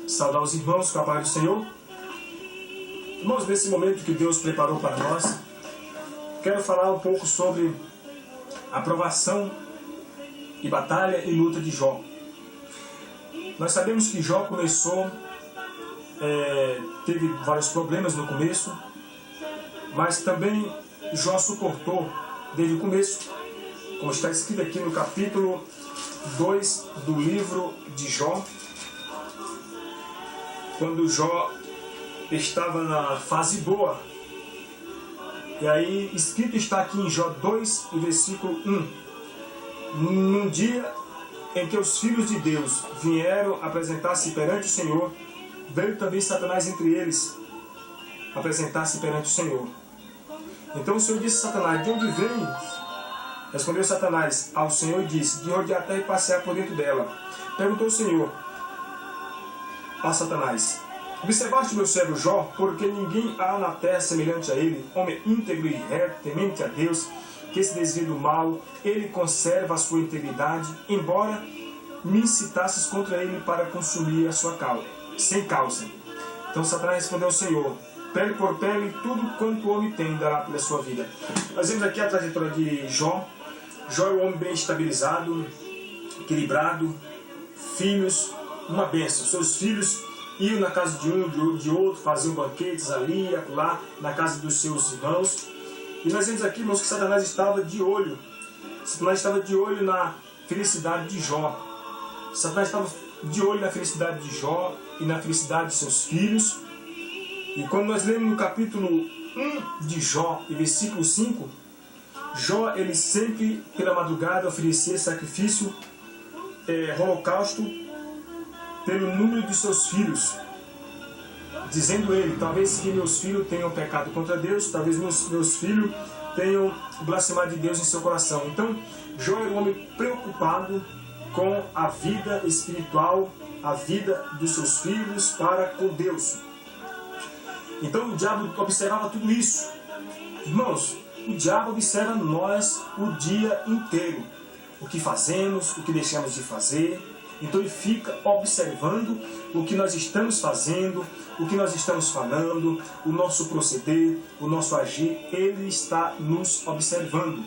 saudar os irmãos com a paz do Senhor. Irmãos, nesse momento que Deus preparou para nós, quero falar um pouco sobre a provação e batalha e luta de Jó. Nós sabemos que Jó começou, teve vários problemas no começo, mas também Jó suportou desde o começo, como está escrito aqui no capítulo 2 do livro de Jó, quando Jó estava na fase boa. E aí, escrito está aqui em Jó 2, versículo 1. Num dia em que os filhos de Deus vieram apresentar-se perante o Senhor, veio também Satanás entre eles apresentar-se perante o Senhor. Então o Senhor disse a Satanás: de onde vens? Respondeu Satanás ao Senhor e disse: de rodear a terra e passear por dentro dela. Perguntou o Senhor a Satanás: observaste meu servo Jó, porque ninguém há na terra semelhante a ele, homem íntegro e reto, temente a Deus, que se desvia do mal, ele conserva a sua integridade, embora me incitasses contra ele para consumir a sua causa, sem causa. Então Satanás respondeu ao Senhor: pele por pele, tudo quanto o homem tem dará pela sua vida. Nós vemos aqui a trajetória de Jó. Jó é um homem bem estabilizado, equilibrado, filhos, uma bênção. Seus filhos iam na casa de um, de outro, faziam banquetes ali, acolá, na casa dos seus irmãos. E nós vemos aqui, irmãos, que Satanás estava de olho. Satanás estava de olho na felicidade de Jó. Satanás estava de olho na felicidade de Jó e na felicidade de seus filhos. E quando nós lemos no capítulo 1 de Jó, e versículo 5, Jó, ele sempre, pela madrugada, oferecia sacrifício, holocausto, pelo número de seus filhos, dizendo ele: talvez que meus filhos tenham pecado contra Deus, talvez meus filhos tenham blasfemado de Deus em seu coração. Então, Jó era um homem preocupado com a vida espiritual, a vida dos seus filhos para com Deus. Então o diabo observava tudo isso. Irmãos, o diabo observa nós o dia inteiro. O que fazemos, o que deixamos de fazer. Então ele fica observando o que nós estamos fazendo, o que nós estamos falando, o nosso proceder, o nosso agir. Ele está nos observando.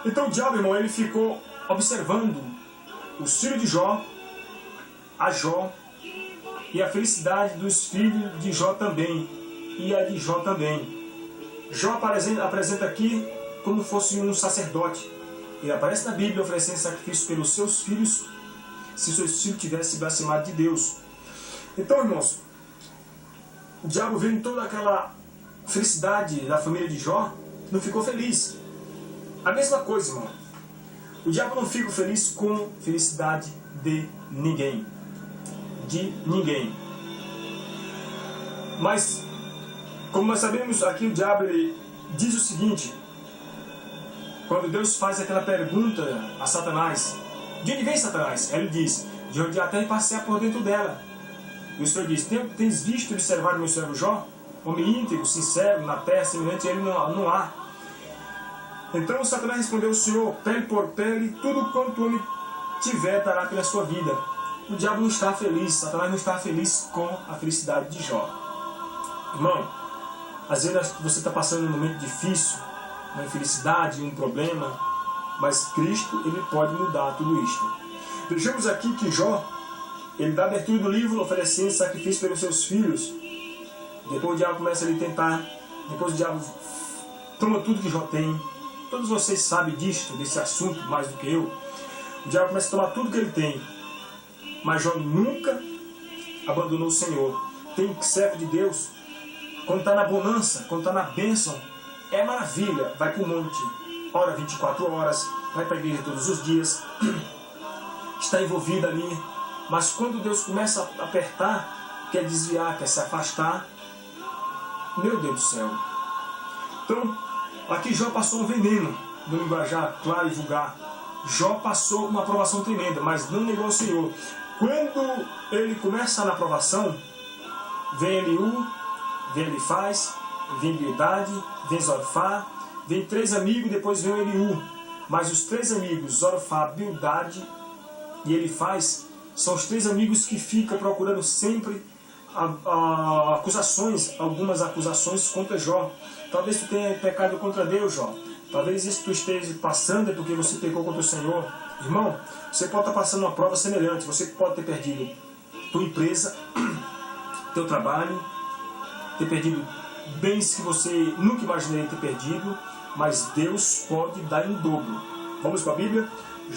Então o diabo, irmão, ele ficou observando os filhos de Jó, a Jó, e a felicidade dos filhos de Jó também, e a de Jó também. Jó apresenta aqui como fosse um sacerdote. Ele aparece na Bíblia oferecendo sacrifício pelos seus filhos, se seus filhos tivessem blasfemado de Deus. Então, irmãos, o diabo vendo toda aquela felicidade da família de Jó, não ficou feliz. A mesma coisa, irmão. O diabo não fica feliz com felicidade de ninguém. De ninguém. Mas, como nós sabemos, aqui o diabo ele diz o seguinte: quando Deus faz aquela pergunta a Satanás: de onde vem Satanás? Ele diz: de rodear a terra e passear por dentro dela. E o Senhor diz: tens visto e observado meu servo Jó? Homem íntegro, sincero, na terra, semelhante a ele não há. Então Satanás respondeu ao Senhor: pele por pele, tudo quanto o homem tiver dará pela sua vida. O diabo não está feliz, Satanás não está feliz com a felicidade de Jó. Irmão, às vezes você está passando um momento difícil, uma infelicidade, um problema, mas Cristo, ele pode mudar tudo isto. Vejamos aqui que Jó, ele dá abertura do livro oferecendo sacrifício pelos seus filhos. Depois o diabo começa a lhe tentar, depois o diabo toma tudo que Jó tem. Todos vocês sabem disto, desse assunto, mais do que eu. O diabo começa a tomar tudo que ele tem. Mas Jó nunca abandonou o Senhor. Tem servo de Deus, quando está na bonança, quando está na bênção, é maravilha. Vai para o monte, ora 24 horas, vai para a igreja todos os dias, está envolvido ali. Mas quando Deus começa a apertar, quer desviar, quer se afastar, meu Deus do céu. Então, aqui Jó passou um veneno, no linguajar claro e vulgar. Jó passou uma aprovação tremenda, mas não negou ao Senhor. Quando ele começa na aprovação, vem Eliú, vem Elifaz, vem Bildade, vem Zorfá, vem 3 amigos, depois vem Eliú. Mas os 3 amigos, Zorfá, Bildade e Elifaz, São os 3 amigos que ficam procurando sempre acusações, algumas acusações contra Jó. Talvez tu tenha pecado contra Deus, Jó. Talvez isso tu esteja passando é porque você pecou contra o Senhor. Irmão, você pode estar passando uma prova semelhante. Você pode ter perdido tua empresa, teu trabalho, ter perdido bens que você nunca imaginaria ter perdido, mas Deus pode dar em dobro. Vamos para a Bíblia?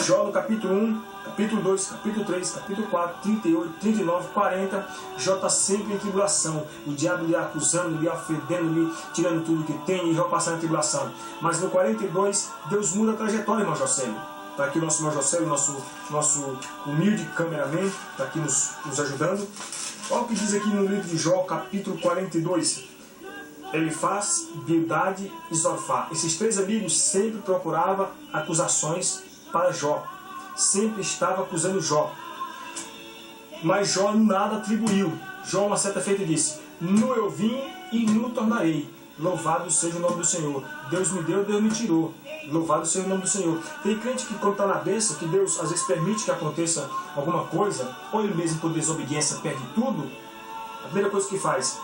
Jó no capítulo 1, capítulo 2, capítulo 3, capítulo 4, 38, 39, 40. Jó está sempre em tribulação. O diabo lhe acusando, lhe ofendendo, lhe tirando tudo que tem, e Jó passando em tribulação. Mas no 42, Deus muda a trajetória, irmão Jocélio. Está aqui o nosso irmão Jocélio, nosso humilde cameraman, está aqui nos ajudando. Olha o que diz aqui no livro de Jó, capítulo 42. Elifaz, Bildade e Zorfá. Esses 3 amigos sempre procuravam acusações para Jó. Sempre estava acusando Jó. Mas Jó nada atribuiu. Jó uma certa feita disse: "Nu eu vim e nu tornarei. Louvado seja o nome do Senhor. Deus me deu, Deus me tirou. Louvado seja o nome do Senhor." Tem crente que quando está na bênção, que Deus às vezes permite que aconteça alguma coisa, ou ele mesmo por desobediência perde tudo, a primeira coisa que faz,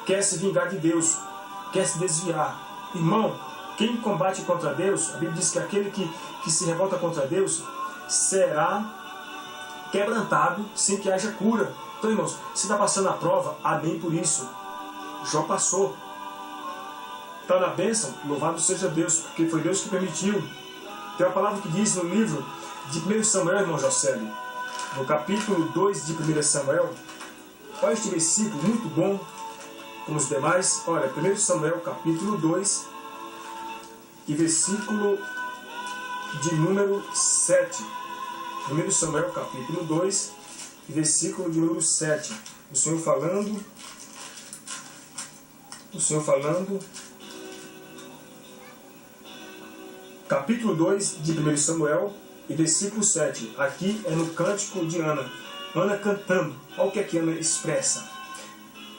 quer se vingar de Deus, quer se desviar. Irmão, quem combate contra Deus, a Bíblia diz que aquele que se revolta contra Deus será quebrantado sem que haja cura. Então, irmãos, se está passando a prova, amém por isso. Jó passou. Está na bênção, louvado seja Deus, porque foi Deus que permitiu. Tem uma palavra que diz no livro de 1 Samuel, irmão Jocélio, no capítulo 2 de 1 Samuel, olha este versículo muito bom, como os demais. Olha, 1 Samuel capítulo 2 e versículo de número 7. 1 Samuel capítulo 2 e versículo de número 7. O Senhor falando, capítulo 2 de 1 Samuel e versículo 7. Aqui é no cântico de Ana. Ana cantando. Olha o que é que Ana expressa.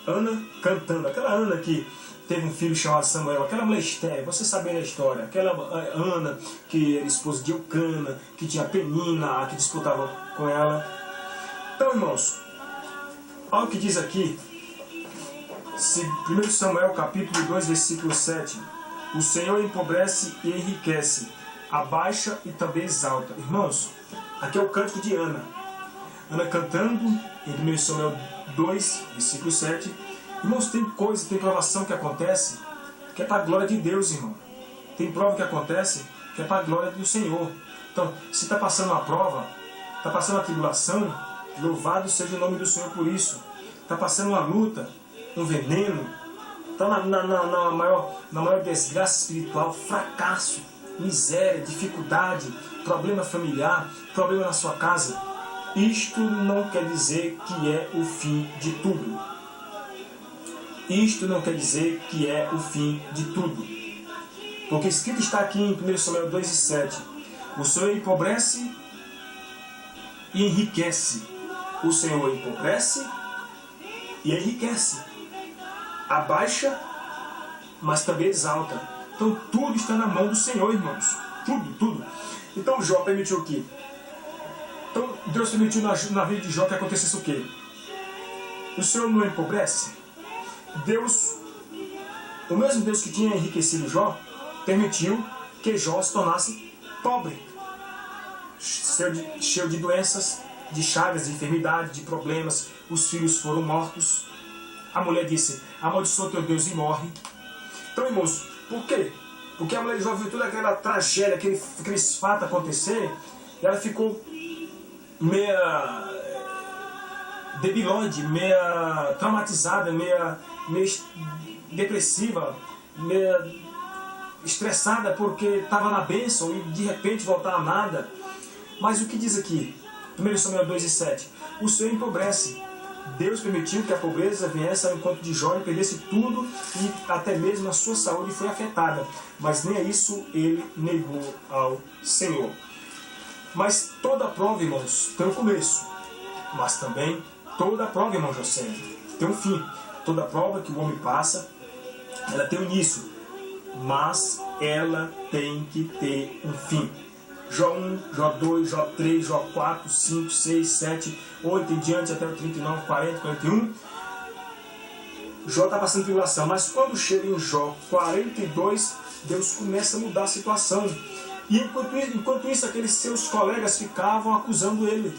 Ana cantando. Aquela Ana que teve um filho chamado Samuel, aquela mulher estéril, você sabe a história. Aquela Ana que era esposa de Eucana, que tinha Penina, a que disputava com ela. Então, irmãos, olha o que diz aqui. 1 Samuel capítulo 2, versículo 7. O Senhor empobrece e enriquece, abaixa e também exalta. Irmãos, aqui é o cântico de Ana. Ana cantando em 1 Samuel 2, versículo 7. Irmãos, tem coisa, tem provação que acontece que é para a glória de Deus, irmão. Tem prova que acontece que é para a glória do Senhor. Então, se está passando uma prova, está passando uma tribulação, louvado seja o nome do Senhor por isso. Está passando uma luta, um veneno, está na maior desgraça espiritual, fracasso, miséria, dificuldade, problema familiar, problema na sua casa. Isto não quer dizer que é o fim de tudo. Isto não quer dizer que é o fim de tudo. Porque escrito está aqui em 1 Samuel 2 e 7. O Senhor empobrece e enriquece. O Senhor empobrece e enriquece. Abaixa, mas também exalta. Então tudo está na mão do Senhor, irmãos. Tudo. Então Jó permitiu o quê? Então Deus permitiu na vida de Jó que acontecesse o quê? O Senhor não empobrece? Deus, o mesmo Deus que tinha enriquecido Jó, permitiu que Jó se tornasse pobre, cheio de doenças, de chagas, de enfermidade, de problemas. Os filhos foram mortos. A mulher disse: amaldiçoa teu Deus e morre. Então, irmãos, por quê? Porque a mulher de Jó viu toda aquela tragédia, aqueles fatos acontecerem, e ela ficou meia debilóide, meia traumatizada, meia depressiva, meia estressada porque estava na bênção e de repente voltar a nada. Mas o que diz aqui? 1 Samuel 2 e 7. O Senhor empobrece. Deus permitiu que a pobreza viesse ao encontro de Jó e perdesse tudo, e até mesmo a sua saúde foi afetada. Mas nem a isso ele negou ao Senhor. Mas toda prova, irmãos, tem um começo. Mas também toda prova, irmão José, tem um fim. Toda prova que o homem passa, ela tem um início. Mas ela tem que ter um fim. Jó 1, Jó 2, Jó 3, Jó 4, 5, 6, 7, 8 em diante até o 39, 40, 41. Jó está passando tribulação, mas quando chega em Jó 42, Deus começa a mudar a situação. E enquanto isso, aqueles seus colegas ficavam acusando ele.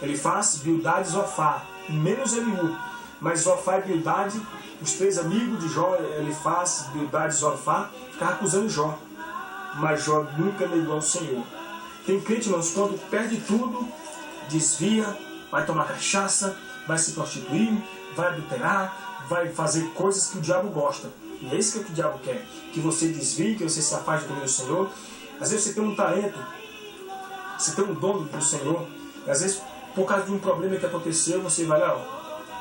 Elifaz, Bildade e Zofar, menos Eliú. Mas Zofar e Bildade, os três amigos de Jó, Elifaz, Bildade e Zofar, ficavam acusando Jó. Mas Jó nunca negou ao Senhor. Tem crente, irmãos, quando perde tudo, desvia, vai tomar cachaça, vai se prostituir, vai adulterar, vai fazer coisas que o diabo gosta. E é isso que o diabo quer. Que você desvie, que você se afaste do caminho do Senhor. Às vezes você tem um talento, você tem um dom do Senhor. E às vezes, por causa de um problema que aconteceu, você vai lá,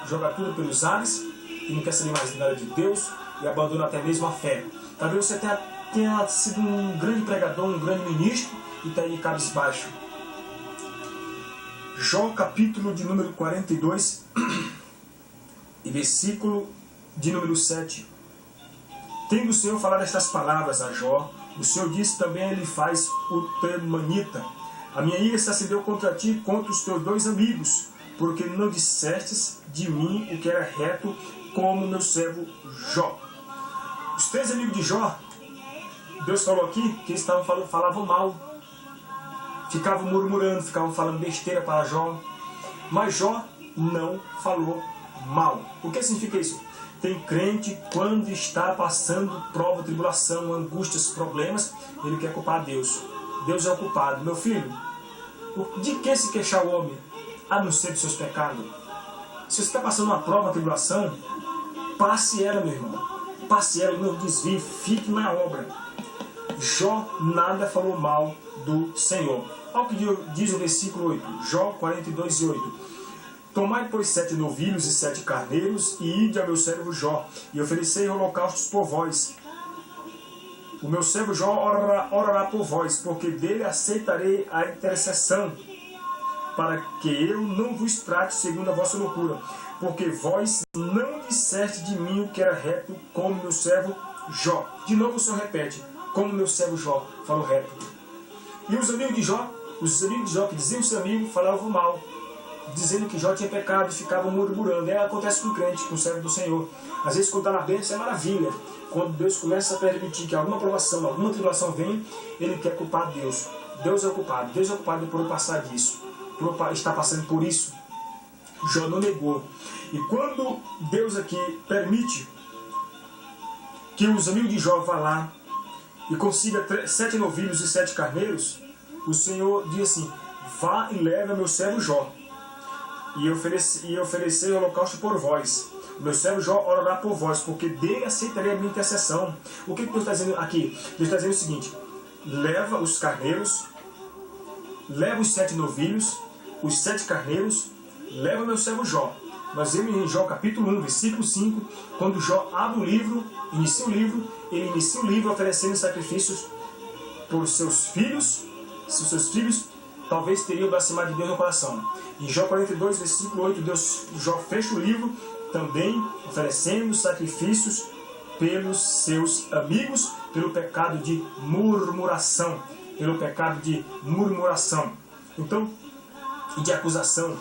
joga tudo pelos ares e não quer saber mais nada de Deus e abandona até mesmo a fé. Talvez você tenha sido um grande pregador, um grande ministro e está aí cabisbaixo. Jó, capítulo de número 42 e versículo de número 7. Tendo o Senhor falado estas palavras a Jó, o Senhor disse também a Elifaz o Temanita: a minha ira se acendeu contra ti e contra os teus dois amigos, porque não dissestes de mim o que era reto, como meu servo Jó. Os três amigos de Jó, Deus falou aqui que eles falavam mal, ficavam murmurando, ficavam falando besteira para Jó, mas Jó não falou mal. O que significa isso? Tem crente, quando está passando prova, tribulação, angústias, problemas, ele quer culpar Deus. Deus é o culpado. Meu filho, de que se queixar o homem? A não ser dos seus pecados. Se você está passando uma prova, uma tribulação, passe ela, meu irmão. Passe ela, não desvie, fique na obra. Jó nada falou mal do Senhor. Olha o que diz o versículo 8. Jó 42 e 8. Tomai, pois, 7 novilhos e 7 carneiros, e ide ao meu servo Jó, e oferecei holocaustos por vós. O meu servo Jó orará por vós, porque dele aceitarei a intercessão, para que eu não vos trate segundo a vossa loucura, porque vós não disseste de mim o que era reto, como meu servo Jó. De novo o Senhor repete, como meu servo Jó falou reto. E os amigos de Jó que diziam ser amigo, falavam mal, dizendo que Jó tinha pecado e ficavam murmurando. Acontece com o crente, com o servo do Senhor. Às vezes, quando está na bênção, é maravilha. Quando Deus começa a permitir que alguma provação, alguma tribulação venha, ele quer culpar Deus. Deus é o culpado. Deus é o culpado por passar disso, por estar passando por isso. Jó não negou. E quando Deus aqui permite que os amigos de Jó vá lá e consiga 7 novilhos e 7 carneiros, o Senhor diz assim: vá e leve meu servo Jó, e oferecer o holocausto por vós. O meu servo Jó orará por vós, porque dele aceitarei a minha intercessão. O que Deus está dizendo aqui? Deus está dizendo o seguinte: leva os carneiros, leva os 7 novilhos, os 7 carneiros, leva o meu servo Jó. Nós vemos em Jó capítulo 1, versículo 5, quando Jó abre o livro, ele inicia o livro oferecendo sacrifícios por seus filhos. Se os seus filhos talvez teriam blasfemado de Deus no coração. Em Jó 42, versículo 8, Jó fecha o livro também oferecendo sacrifícios pelos seus amigos, pelo pecado de murmuração. Então, e de acusação.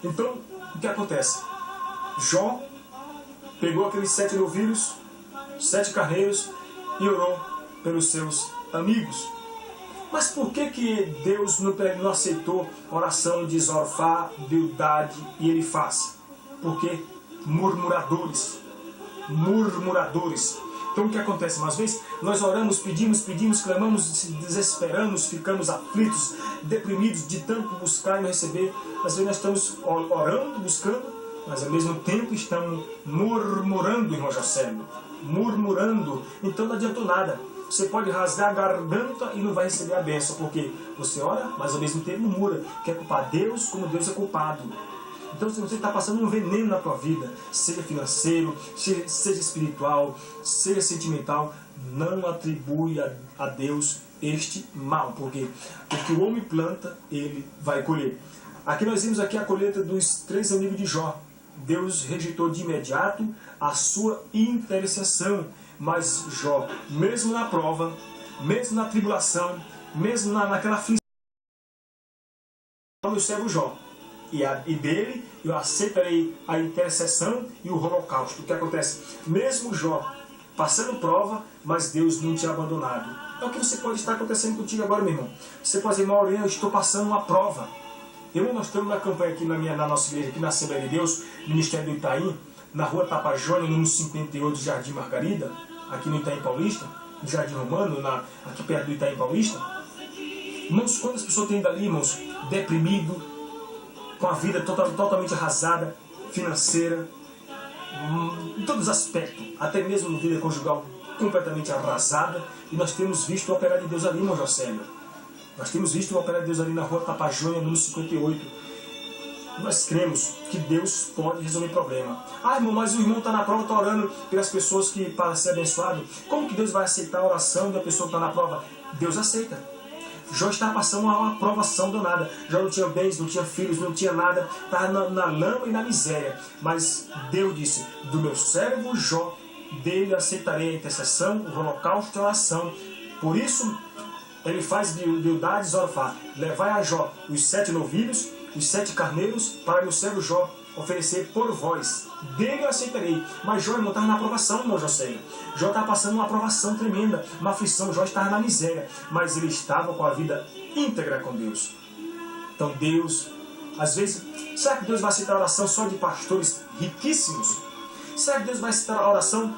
Então, o que acontece? Jó pegou aqueles 7 novilhos, 7 carneiros e orou pelos seus amigos. Mas por que Deus não aceitou a oração de Zofar, Bildade e Elifaz? Porque murmuradores. Então o que acontece? Às vezes nós oramos, pedimos, clamamos, desesperamos, ficamos aflitos, deprimidos de tanto buscar e não receber. Às vezes nós estamos orando, buscando, mas ao mesmo tempo estamos murmurando, irmão Jocélio. Murmurando. Então não adiantou nada. Você pode rasgar a garganta e não vai receber a bênção, porque você ora, mas ao mesmo tempo murmura. Quer culpar Deus como Deus é culpado. Então, se você está passando um veneno na tua vida, seja financeiro, seja espiritual, seja sentimental, não atribui a Deus este mal, porque o que o homem planta, ele vai colher. Aqui nós vimos aqui a colheita dos 3 amigos de Jó. Deus rejeitou de imediato a sua intercessão, mas Jó, mesmo na prova, mesmo na tribulação, mesmo naquela aflição, meu servo Jó. E dele eu aceitarei a intercessão e o holocausto. O que acontece? Mesmo Jó passando prova, mas Deus não tinha abandonado. É o que você pode estar acontecendo contigo agora, meu irmão. Você pode dizer, Maureen, eu estou passando uma prova. Nós estamos na campanha aqui na nossa igreja, aqui na Assembleia de Deus, Ministério do Itaim, na rua Tapajós, número 58, Jardim Margarida, aqui no Itaim Paulista, no Jardim Romano, aqui perto do Itaim Paulista. Irmãos, quantas pessoas têm dali, irmãos, deprimido, com a vida totalmente arrasada, financeira, em todos os aspectos, até mesmo na vida conjugal completamente arrasada, e nós temos visto o operar de Deus ali, irmão Jocélio. Nós temos visto o operar de Deus ali na rua Tapajós, número 58. Nós cremos que Deus pode resolver o problema. Ah, irmão, mas o irmão está na prova, está orando pelas pessoas para ser abençoado. Como que Deus vai aceitar a oração da pessoa que está na prova? Deus aceita. Jó estava passando uma provação danada. Jó não tinha bens, não tinha filhos, não tinha nada. Estava na lama e na miséria. Mas Deus disse, do meu servo Jó, dele aceitarei a intercessão, o holocausto e a oração. Por isso, ele faz Bildade e Zorofá. Levai a Jó os 7 novilhos, os 7 carneiros, para meu servo Jó oferecer por vós. Dele eu aceitarei. Mas Jó não estava na aprovação, irmão Jocélio. Jó estava passando uma aprovação tremenda, uma aflição. Jó estava na miséria, mas ele estava com a vida íntegra com Deus. Então Deus, às vezes, será que Deus vai aceitar a oração só de pastores riquíssimos? Será que Deus vai aceitar a oração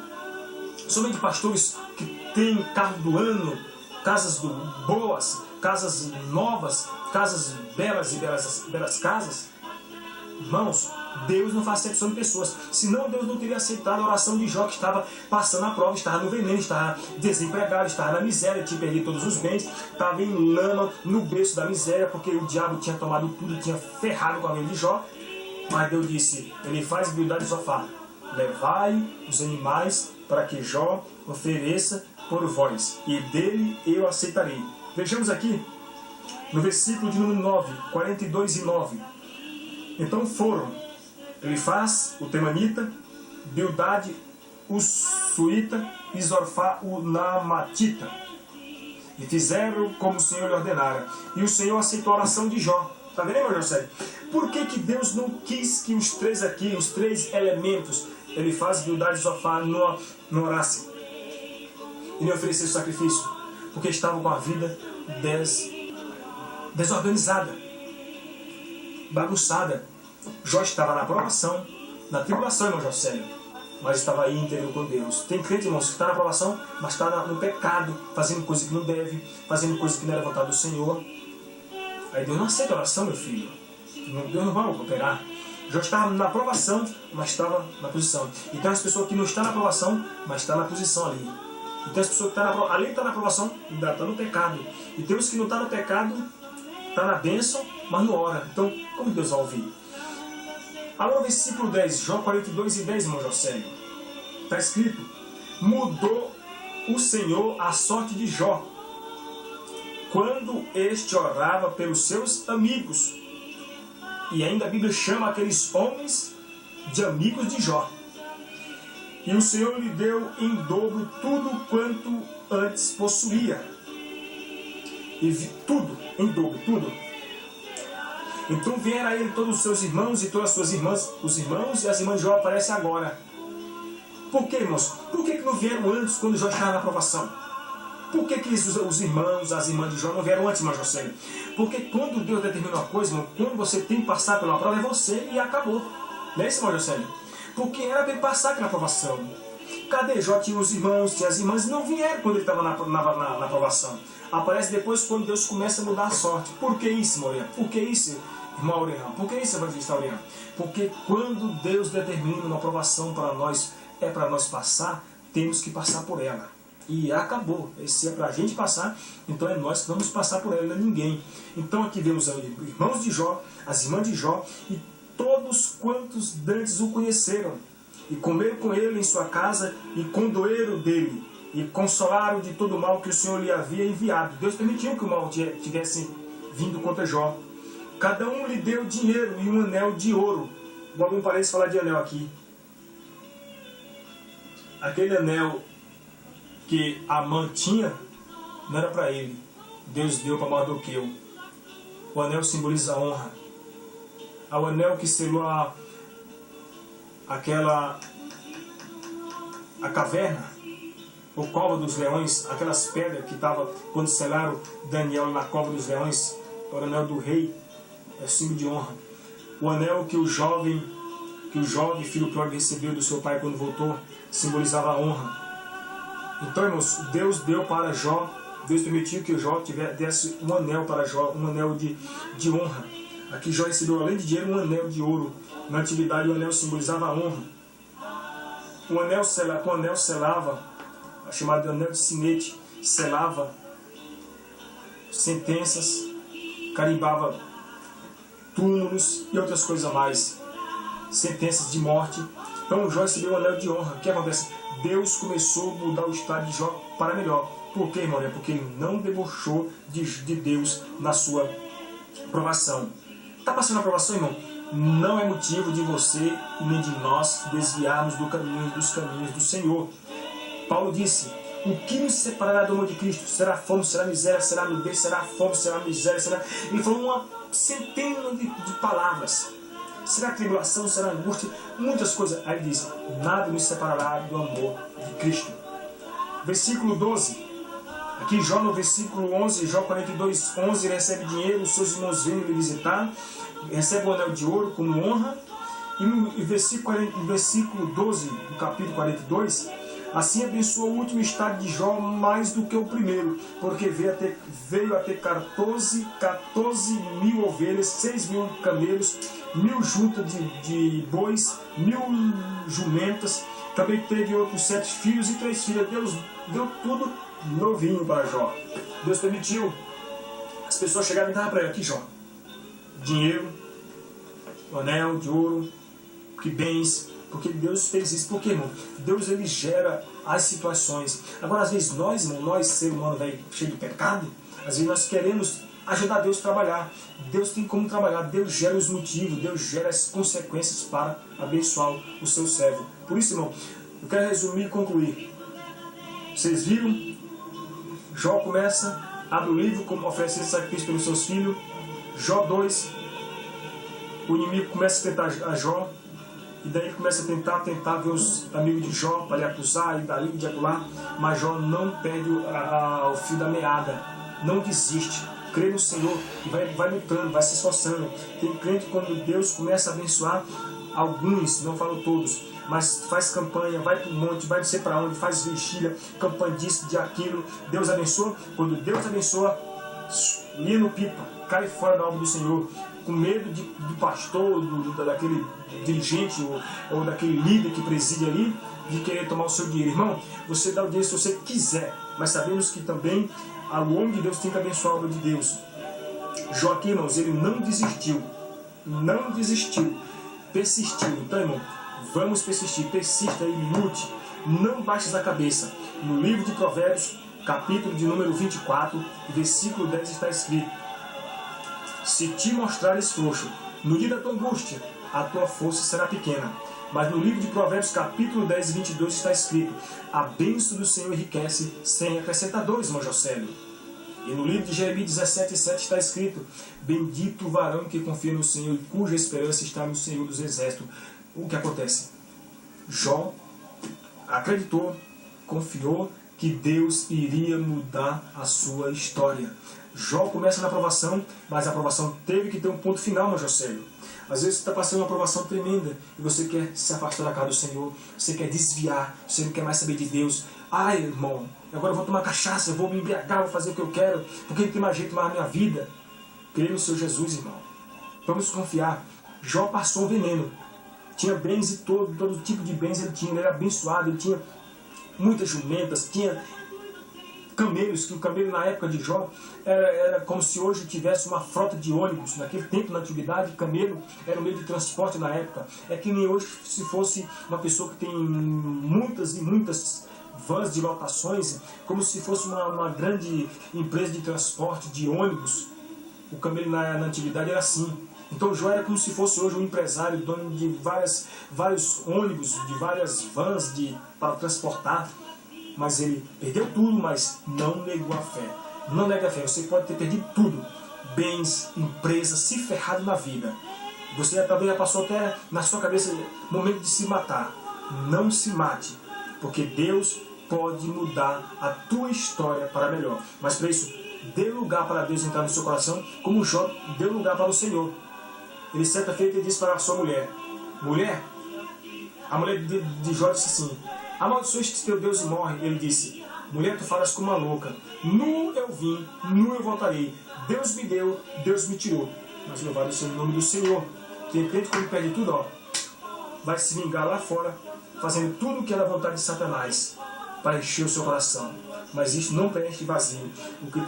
somente de pastores que têm carro do ano, casas boas, casas novas, casas belas e belas casas? Irmãos, Deus não faz acepção de pessoas. Senão Deus não teria aceitado a oração de Jó, que estava passando a prova, estava no veneno, estava desempregado, estava na miséria, tinha perdido todos os bens, estava em lama, no berço da miséria, porque o diabo tinha tomado tudo, tinha ferrado com a vida de Jó. Mas Deus disse, ele faz Bildade e Zorofá. Levai os animais para que Jó ofereça por vós, e dele eu aceitarei. Vejamos aqui, no versículo de número 9, 42 e 9. Então foram Elifaz, o Temanita, Bildade, o Suíta e Zorofá, o Naamatita. E fizeram como o Senhor lhe ordenara. E o Senhor aceitou a oração de Jó. Está vendo, irmão José? Por que Deus não quis que os três aqui, os 3 elementos, Elifaz, Bildade e Zorofá, não orassem e nem oferecessem sacrifício? Porque estavam com a vida desorganizada, bagunçada. Jó estava na aprovação, na tribulação, irmão Jocélio, mas estava íntegro com Deus. Tem crente, irmãos, que está na aprovação, mas está no pecado, fazendo coisa que não deve, fazendo coisa que não era vontade do Senhor. Aí Deus não aceita a oração, meu filho. Deus não vai operar. Jó estava na aprovação, mas estava na posição. E tem as pessoas que não estão na aprovação, mas estão na posição ali. E tem as pessoas que estão além de estar na aprovação, ainda estão no pecado. E tem os que não estão no pecado, está na bênção, mas não ora. Então, como Deus vai ouvir? Agora o versículo 10, Jó 42 e 10, irmão Jocélio. Está escrito, mudou o Senhor a sorte de Jó, quando este orava pelos seus amigos. E ainda a Bíblia chama aqueles homens de amigos de Jó. E o Senhor lhe deu em dobro tudo quanto antes possuía. E tudo, em dobro, tudo. Então vieram a ele todos os seus irmãos e todas as suas irmãs. Os irmãos e as irmãs de Jó aparecem agora. Por que, irmãos? Por que não vieram antes, quando Jó estava na aprovação? Por que os irmãos, as irmãs de Jó não vieram antes, irmão Jocélio? Porque quando Deus determina uma coisa, irmão, quando você tem que passar pela prova, é você e acabou. Não é isso, irmão Jocélio? Porque era para ele passar pela aprovação. Cadê? Jó tinha os irmãos, tinha as irmãs, e não vieram quando ele estava na aprovação. Aparece depois quando Deus começa a mudar a sorte. Por que isso, Moreira? Por que isso, irmão Aureano? Por que isso, evangelista Aureano? Porque quando Deus determina uma aprovação para nós, é para nós passar, temos que passar por ela. E acabou. Se é para a gente passar, então é nós que vamos passar por ela, não é ninguém. Então aqui vemos os irmãos de Jó, as irmãs de Jó, e todos quantos dantes o conheceram, e comeram com ele em sua casa, e condoeram dele, e consolaram de todo o mal que o Senhor lhe havia enviado. Deus permitiu que o mal tivesse vindo contra Jó. Cada um lhe deu dinheiro e um anel de ouro. Vou abrir um parênteses falar de anel aqui. Aquele anel que Amã tinha, não era para ele. Deus deu para Mardoqueu. O anel simboliza a honra. O anel que selou a caverna, ou cova dos leões, aquelas pedras que estavam quando selaram Daniel na cova dos leões, o anel do rei, é símbolo de honra. O anel que o jovem filho pródigo recebeu do seu pai quando voltou, simbolizava a honra. Então, irmãos, Deus deu para Jó, Deus permitiu que Jó desse um anel para Jó, um anel de honra. Aqui Jó recebeu, além de dinheiro, um anel de ouro. Na antiguidade, o anel simbolizava a honra. O anel selava, chamado de anel de sinete, selava sentenças, carimbava túmulos e outras coisas a mais, sentenças de morte. Então Jó recebeu o anel de honra. O que acontece? Deus começou a mudar o estado de Jó para melhor. Por quê, irmão? É porque ele não debochou de Deus na sua provação. Está passando a provação, irmão? Não é motivo de você e nem de nós desviarmos dos caminhos do Senhor. Paulo disse: o que nos separará do amor de Cristo? Será fome, será miséria, será nudez, será fome, será miséria, será... Ele falou uma centena de palavras. Será tribulação, será angústia, muitas coisas. Aí ele diz: nada nos separará do amor de Cristo. Versículo 12. Aqui Jó, no versículo 11, Jó 42, 11, ele recebe dinheiro, os seus irmãos vêm lhe visitar, recebe o anel de ouro como honra. E no versículo 12 do capítulo 42, assim abençoou o último estado de Jó mais do que o primeiro, porque veio a ter 14 mil ovelhas, 6 mil camelos, 1000 juntas de bois, 1000 jumentas. Também teve outros 7 filhos e 3 filhas. Deus deu tudo novinho para Jó. Deus permitiu. As pessoas chegaram e davam para ele: aqui, Jó, dinheiro, anel de ouro, que bens. Porque Deus fez isso. Por quê, irmão? Deus, ele gera as situações. Agora, às vezes nós, irmão, nós, ser humano velho, cheio de pecado, às vezes nós queremos ajudar Deus a trabalhar. Deus tem como trabalhar. Deus gera os motivos, Deus gera as consequências para abençoar o seu servo. Por isso, irmão, eu quero resumir e concluir. Vocês viram? Jó começa, abre o livro, como oferecer sacrifício pelos seus filhos. Jó 2, o inimigo começa a tentar a Jó, e daí ele começa a tentar ver os amigos de Jó para lhe acusar, e dali e de acolá. Mas Jó não perde o fio da meada, não desiste, crê no Senhor e vai lutando, vai se esforçando. Tem crente que quando Deus começa a abençoar alguns, não falo todos, mas faz campanha, vai para o monte, vai não sei para onde, faz vigília, campanha disso, de aquilo. Deus abençoa. Quando Deus abençoa, linha no pipa, cai fora da obra do Senhor, com medo do pastor, daquele dirigente ou daquele líder que preside ali, de querer tomar o seu dinheiro. Irmão, você dá o dinheiro se você quiser, mas sabemos que também o homem de Deus tem que abençoar a obra de Deus. Jó aqui, irmãos, ele não desistiu, persistiu. Então, irmão, vamos persistir, persista e lute, não baixes a cabeça. No livro de Provérbios, capítulo de número 24, versículo 10 está escrito: se te mostrares frouxo, no dia da tua angústia, a tua força será pequena. Mas no livro de Provérbios, capítulo 10 e 22 está escrito: a bênção do Senhor enriquece sem acrescentadores, irmão Jocélio. E no livro de Jeremias 17 e 7 está escrito: bendito o varão que confia no Senhor e cuja esperança está no Senhor dos Exércitos. O que acontece? Jó acreditou, confiou que Deus iria mudar a sua história. Jó começa na aprovação, mas a aprovação teve que ter um ponto final, meu Jocélio. Às vezes você está passando uma aprovação tremenda e você quer se afastar da casa do Senhor, você quer desviar, você não quer mais saber de Deus. Ai, irmão, agora eu vou tomar cachaça, eu vou me embriagar, vou fazer o que eu quero, porque não tem mais jeito mais na minha vida. Creia no Senhor Jesus, irmão. Vamos confiar. Jó passou um veneno. Tinha bens e todo tipo de bens ele tinha. Ele era abençoado, ele tinha muitas jumentas, tinha camelos, que o camelo na época de Jó era como se hoje tivesse uma frota de ônibus. Naquele tempo, na antiguidade, camelo era um meio de transporte na época. É que nem hoje, se fosse uma pessoa que tem muitas e muitas vans de lotações, como se fosse uma grande empresa de transporte de ônibus. O camelo na antiguidade era assim. Então Jó era como se fosse hoje um empresário, dono de vários ônibus, de várias vans para transportar. Mas ele perdeu tudo, mas não negou a fé. Não negue a fé. Você pode ter perdido tudo. Bens, empresas, se ferrado na vida. Você também já passou até na sua cabeça momento de se matar. Não se mate, porque Deus pode mudar a tua história para melhor. Mas para isso, dê lugar para Deus entrar no seu coração, como Jó deu lugar para o Senhor. Ele certa feita disse para a sua mulher: mulher, a mulher de Jó disse assim: amaldiçoe-te teu Deus e morre. Ele disse: mulher, tu falas como uma louca. Nu eu vim, nu eu voltarei. Deus me deu, Deus me tirou. Mas louvado seja o nome do Senhor. Quem crente, quando perde tudo, ó, vai se vingar lá fora, fazendo tudo o que era a vontade de Satanás, para encher o seu coração. Mas isso não preenche vazio. O que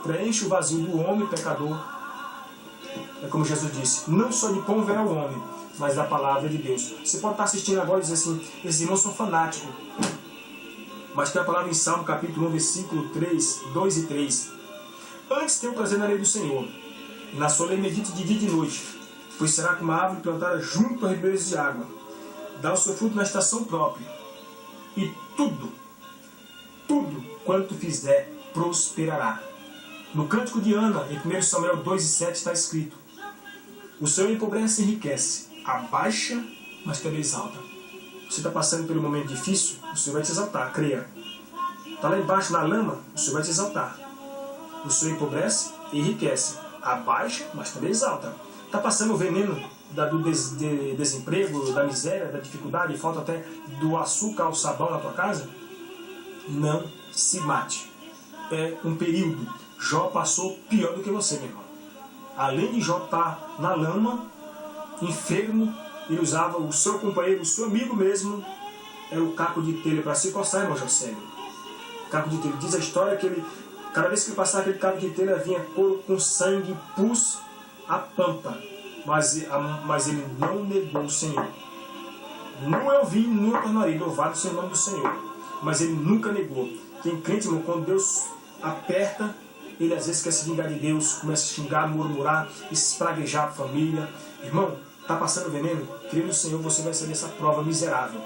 preenche o vazio do homem pecador é como Jesus disse: não só de pão verá o homem, mas da palavra de Deus. Você pode estar assistindo agora e dizer assim: esses irmãos são fanáticos. Mas tem a palavra em Salmo capítulo 1, versículo 3, 2 e 3. Antes tenho prazer na lei do Senhor, e na sua lei medite de dia e de noite, pois será como uma árvore plantada junto a ribeiros de água, dá o seu fruto na estação própria, e tudo quanto fizer prosperará. No cântico de Ana, em 1 Samuel 2 e 7, está escrito: o Senhor empobrece e enriquece, abaixa, mas também exalta. Você está passando por um momento difícil, o Senhor vai te exaltar, creia. Está lá embaixo na lama, o Senhor vai te exaltar. O Senhor empobrece e enriquece, abaixa, mas também exalta. Está passando o veneno do desemprego, da miséria, da dificuldade, falta até do açúcar ao sabão na tua casa? Não se mate. É um período. Jó passou pior do que você, meu irmão. Além de Jó estar na lama, enfermo, ele usava o seu companheiro, o seu amigo mesmo, era o caco de telha para se coçar, irmão Jocélio. Caco de telha. Diz a história que ele, cada vez que ele passava aquele caco de telha, vinha couro com sangue, pus, a pampa. Mas ele não negou o Senhor. Não eu vim, não eu tornarei, louvado seja o nome do Senhor. Mas ele nunca negou. Quem crente, irmão, quando Deus aperta, ele às vezes quer se vingar de Deus, começa a xingar, murmurar, espraguejar a família. Irmão, está passando veneno? Crê no Senhor, você vai sair dessa prova miserável.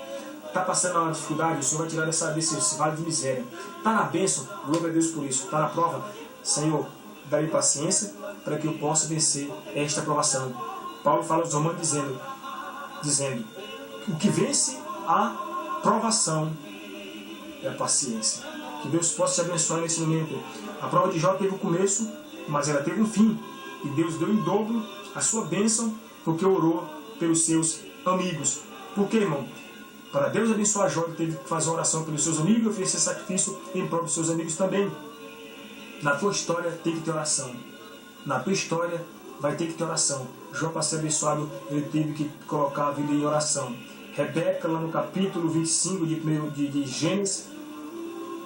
Está passando uma dificuldade, o Senhor vai tirar desse vale de miséria. Está na bênção, glória a Deus por isso. Está na prova, Senhor, dá-me paciência para que eu possa vencer esta provação. Paulo fala aos Romanos dizendo: o que vence a provação é a paciência. Que Deus possa te abençoar nesse momento. A prova de Jó teve um começo, mas ela teve um fim. E Deus deu em dobro a sua bênção, porque orou pelos seus amigos. Por quê, irmão? Para Deus abençoar Jó, ele teve que fazer uma oração pelos seus amigos e oferecer sacrifício em prol dos seus amigos também. Na tua história tem que ter oração. Na tua história vai ter que ter oração. Jó, para ser abençoado, ele teve que colocar a vida em oração. Rebeca, lá no capítulo 25 de Gênesis,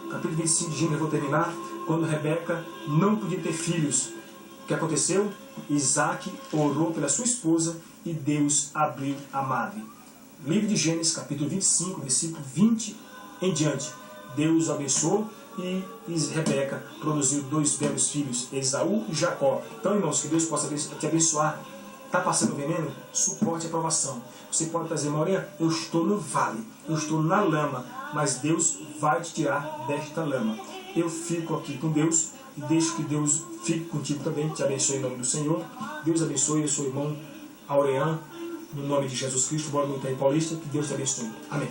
capítulo 25 de Gênesis, eu vou terminar, quando Rebeca não podia ter filhos. O que aconteceu? Isaac orou pela sua esposa e Deus abriu a madre. Livro de Gênesis, capítulo 25, versículo 20 em diante. Deus o abençoou e Rebeca produziu 2 belos filhos, Esaú e Jacó. Então, irmãos, que Deus possa te abençoar. Está passando veneno? Suporte a provação. Você pode trazer, Maurinha, eu estou no vale, eu estou na lama, mas Deus vai te tirar desta lama. Eu fico aqui com Deus e deixo que Deus fique contigo também. Te abençoe em nome do Senhor. Deus abençoe, eu sou o irmão Aurean, no nome de Jesus Cristo, bora no Tempo Paulista, que Deus te abençoe. Amém.